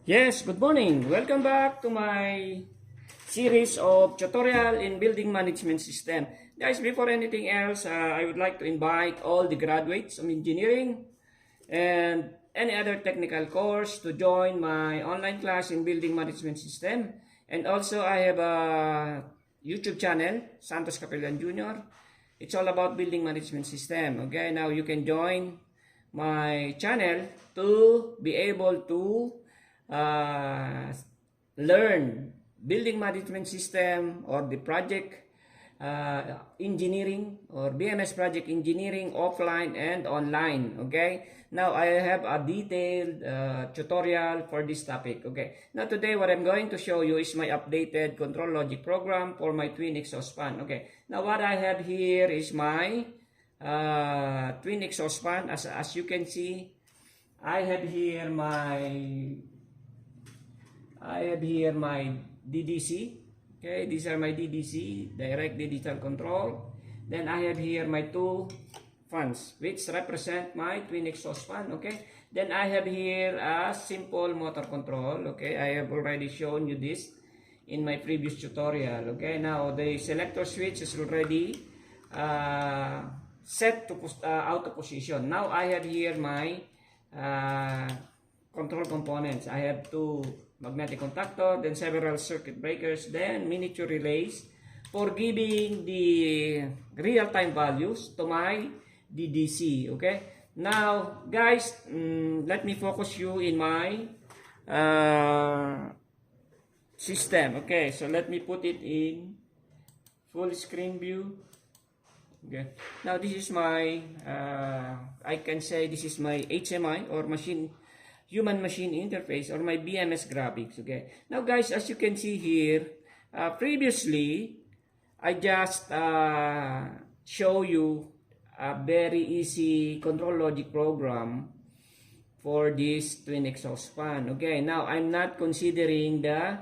Yes, good morning. Welcome back to my series of tutorial in building management system. Guys, before anything else, I would like to invite all the graduates of engineering and any other technical course to join my online class in building management system. And also, I have a YouTube channel, Santos Capellan Jr. It's all about building management system. Okay, now you can join my channel to be able to learn building management system or the project engineering or BMS project engineering offline and online. Okay, now I have a detailed tutorial for this topic. Okay, now today what I'm going to show you is my updated control logic program for my twin exhaust fan. Okay, now what I have here is my twin exhaust fan. As you can see, I have here my DDC. Okay, these are my DDC, direct digital control. Then I have here my two fans, which represent my twin exhaust fan. Okay, then I have here a simple motor control. Okay, I have already shown you this in my previous tutorial. Okay, now the selector switch is already set to auto position. Now I have here my control components. I have two magnetic contactor, then several circuit breakers, then miniature relays for giving the real-time values to my DDC. Okay, now guys, let me focus you in my system. Okay, so let me put it in full screen view. Okay, now this is my I can say this is my HMI or human machine interface or my BMS graphics. Okay, now guys, as you can see here, previously I just show you a very easy control logic program for this twin exhaust fan. Okay, now I'm not considering the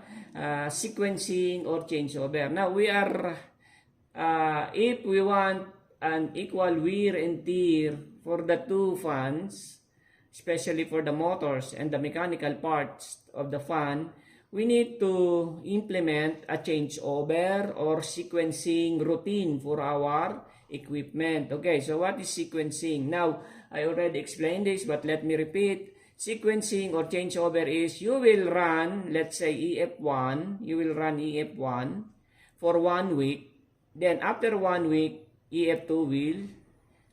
sequencing or changeover. Now we are if we want an equal wear and tear for the two fans, especially for the motors and the mechanical parts of the fan, we need to implement a changeover or sequencing routine for our equipment. Okay, so what is sequencing? Now, I already explained this, but let me repeat. Sequencing or changeover is you will run, let's say EF1, you will run EF1 for 1 week. Then after 1 week, EF2 will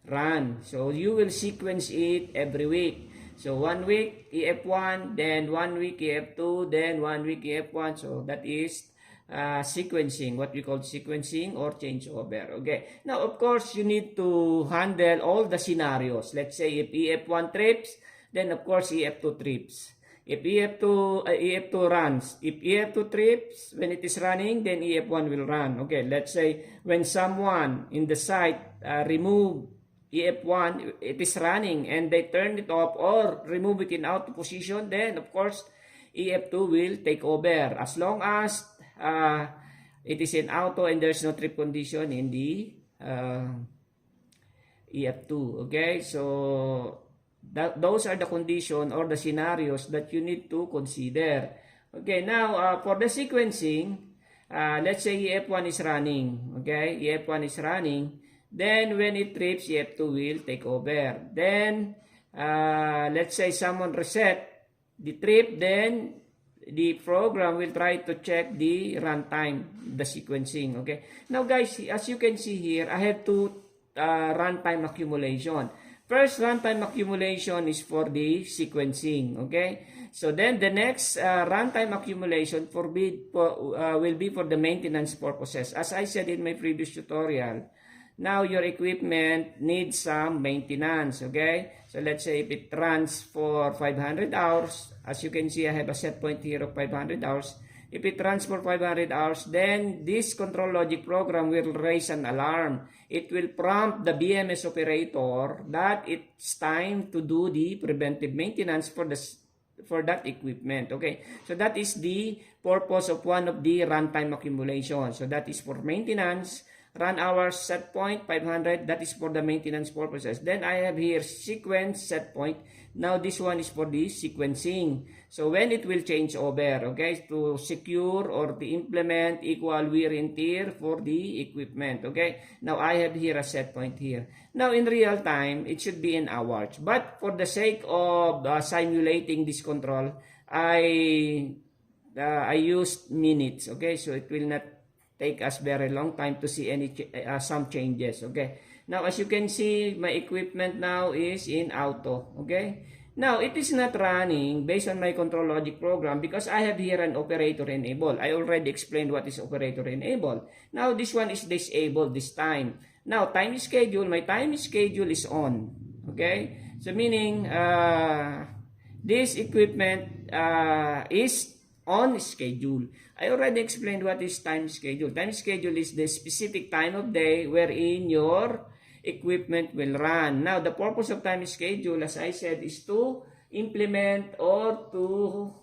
run. So you will sequence it every week. So 1 week EF1, then 1 week EF2, then 1 week EF1. So that is sequencing, what we call sequencing or changeover. Okay. Now, of course, you need to handle all the scenarios. Let's say if EF1 trips, then of course EF2 trips. If EF2 runs, if EF2 trips, when it is running, then EF1 will run. Okay, let's say when someone in the site remove EF1, it is running and they turn it off or remove it in auto position, then of course EF2 will take over as long as it is in auto and there's no trip condition in the EF2. Okay, so those are the conditions or the scenarios that you need to consider. Okay, now for the sequencing, let's say EF1 is running. Okay, EF1 is running. Then when it trips, EF2 will take over. Then let's say someone reset the trip, then the program will try to check the runtime, the sequencing. Okay, now guys, as you can see here, I have two runtime accumulation. First runtime accumulation is for the sequencing. Okay, so then the next runtime accumulation will be for the maintenance purposes. As I said in my previous tutorial, now your equipment needs some maintenance. Okay, so let's say if it runs for 500 hours, as you can see, I have a set point here of 500 hours. If it runs for 500 hours, then this control logic program will raise an alarm. It will prompt the BMS operator that it's time to do the preventive maintenance for that equipment. Okay, so that is the purpose of one of the runtime accumulation. So that is for maintenance run hours set point 500, that is for the maintenance purposes. Then I have here sequence set point. Now this one is for the sequencing. So when it will change over, okay, to secure or to implement equal wear and tear for the equipment, okay. Now I have here a set point here. Now in real time, it should be in hours. But for the sake of simulating this control, I used minutes, okay. So it will not take us very long time to see any some changes, okay. Now as you can see, my equipment now is in auto, okay. Now it is not running based on my control logic program because I have here an operator enable. I already explained what is operator enable. Now this one is disabled this time. Now time schedule, my time schedule is on, okay. So meaning this equipment is on schedule. I already explained what is time schedule. Time schedule is the specific time of day wherein your equipment will run. Now, the purpose of time schedule, as I said, is to implement or to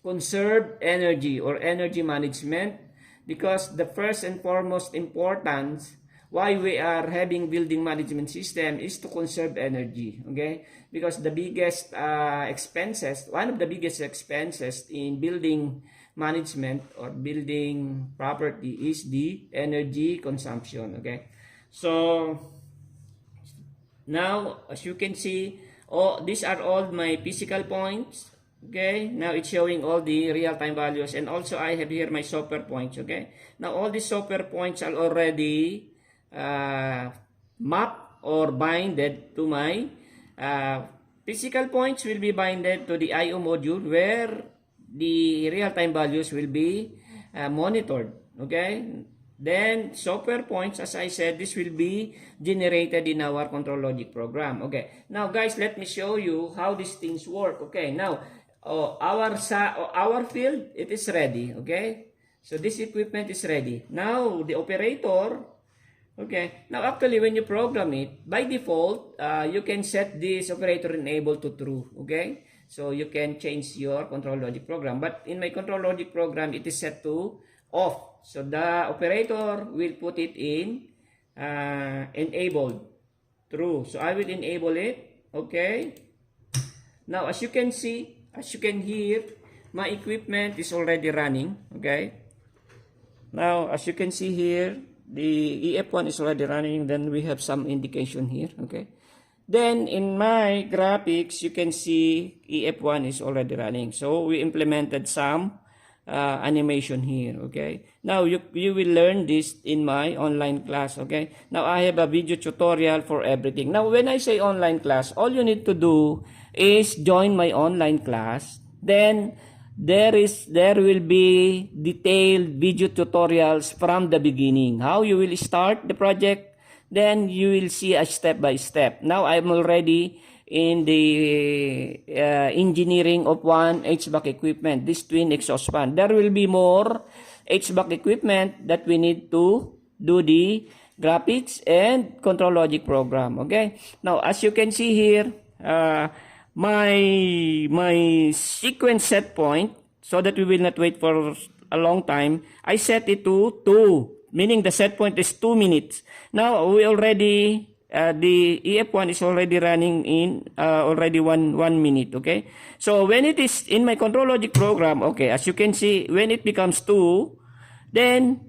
conserve energy or energy management, because the first and foremost importance why we are having building management system is to conserve energy, okay? Because the biggest expenses, one of the biggest expenses in building management or building property is the energy consumption, okay? So now as you can see, these are all my physical points, okay. Now it's showing all the real-time values, and also I have here my software points, okay. Now all these software points are already mapped or binded to my physical points will be binded to the IO module where the real-time values will be monitored, okay. Then software points, as I said, this will be generated in our control logic program, okay. Now guys, let me show you how these things work, okay. Now our field, it is ready, okay. So this equipment is ready. Now the operator, okay. Now actually when you program it, by default, you can set this operator enable to true, okay. So you can change your control logic program. But in my control logic program, it is set to off. So the operator will put it in enabled true. So I will enable it, okay. Now as you can see, as you can hear, my equipment is already running, okay. Now as you can see here, the EF1 is already running. Then we have some indication here, okay. Then in my graphics, you can see EF1 is already running. So we implemented some animation here, okay. Now you will learn this in my online class, okay. Now I have a video tutorial for everything. Now when I say online class, all you need to do is join my online class. Then there will be detailed video tutorials from the beginning, how you will start the project. Then you will see a step by step. Now I'm already in the engineering of one HVAC equipment, this twin exhaust fan. There will be more HVAC equipment that we need to do the graphics and control logic program, okay. Now as you can see here, my sequence set point, so that we will not wait for a long time, I set it to 2, meaning the set point is 2 minutes. Now we already the EF1 is already running in already one minute, okay. So when it is in my control logic program, okay, as you can see, when it becomes 2, then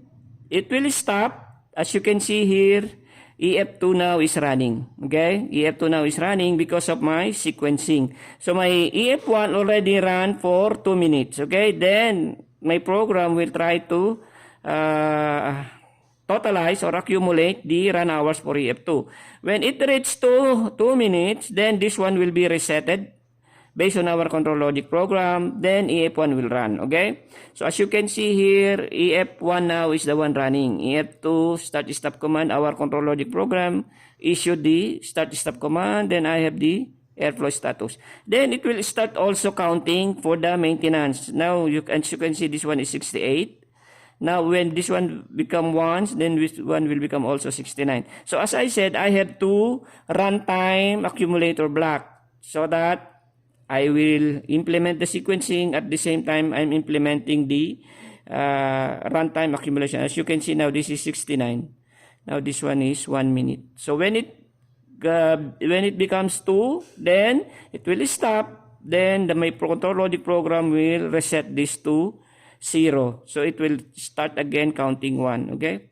it will stop. As you can see here, EF2 now is running, okay. EF2 now is running because of my sequencing. So my EF1 already ran for 2 minutes, okay. Then my program will try to totalize or accumulate the run hours for EF2. When it reaches 2 minutes, then this one will be resetted based on our control logic program. Then EF1 will run, okay. So as you can see here, EF1 now is the one running. EF2 start stop command, our control logic program issued the start stop command. Then I have the airflow status. Then it will start also counting for the maintenance. Now as you can see, this one is 68. Now when this one become 1, then this one will become also 69. So as I said, I have 2 runtime accumulator block, so that I will implement the sequencing at the same time I'm implementing the runtime accumulation. As you can see now, this is 69. Now this one is 1 minute. So when it becomes 2, then it will stop. Then my control logic program will reset this to 0. So it will start again counting 1. Okay.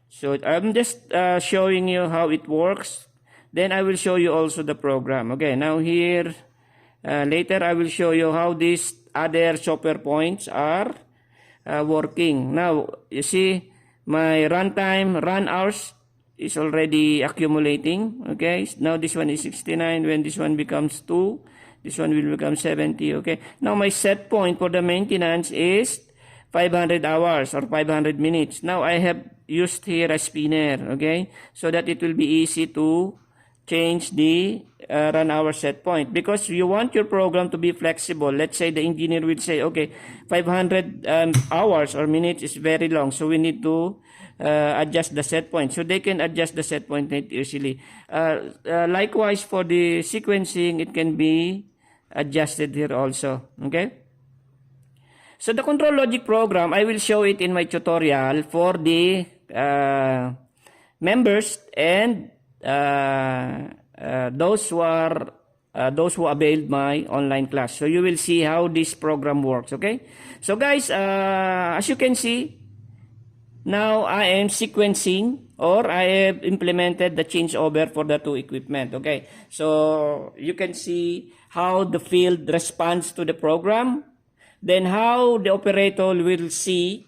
So I'm just showing you how it works. Then I will show you also the program. Okay. Now here, later I will show you how these other software points are working. Now you see my runtime run hours is already accumulating. Okay. Now this one is 69. When this one becomes 2, this one will become 70. Okay. Now my set point for the maintenance is 500 hours or 500 minutes. Now I have used here a spinner. Okay. So that it will be easy to change the run hour set point, because you want your program to be flexible. Let's say the engineer will say, okay, 500 hours or minutes is very long, so we need to adjust the set point. So they can adjust the set point easily. Likewise for the sequencing, it can be adjusted here also. Okay. So the control logic program, I will show it in my tutorial for the members and those who availed my online class. So you will see how this program works. Okay. So guys, as you can see, now I am sequencing, or I have implemented the changeover for the two equipment. Okay. So you can see how the field responds to the program. Then how the operator will see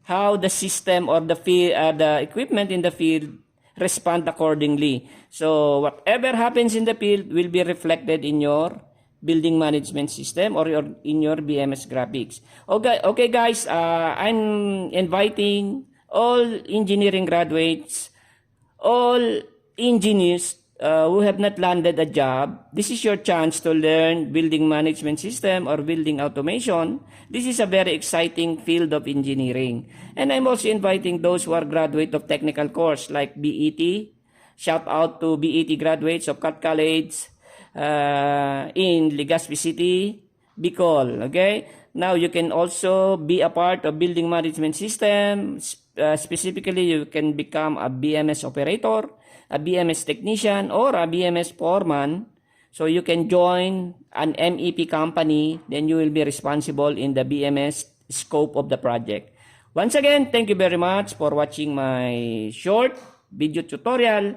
how the system or the equipment in the field respond accordingly. So whatever happens in the field will be reflected in your building management system or in your BMS graphics. Okay guys, I'm inviting all engineering graduates, all engineers who have not landed a job. This is your chance to learn building management system or building automation. This is a very exciting field of engineering. And I'm also inviting those who are graduate of technical course like BET. Shout out to BET graduates of Cat College in Legazpi City, Bicol. Okay. Now you can also be a part of building management system. Specifically, you can become a BMS operator, a BMS technician, or a BMS foreman. So you can join an MEP company, then you will be responsible in the BMS scope of the project. Once again, thank you very much for watching my short video tutorial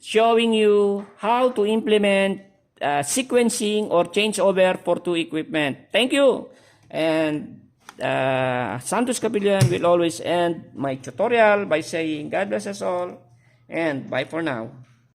showing you how to implement sequencing or changeover for two equipment. Thank you. And Santos Capillion will always end my tutorial by saying God bless us all and bye for now.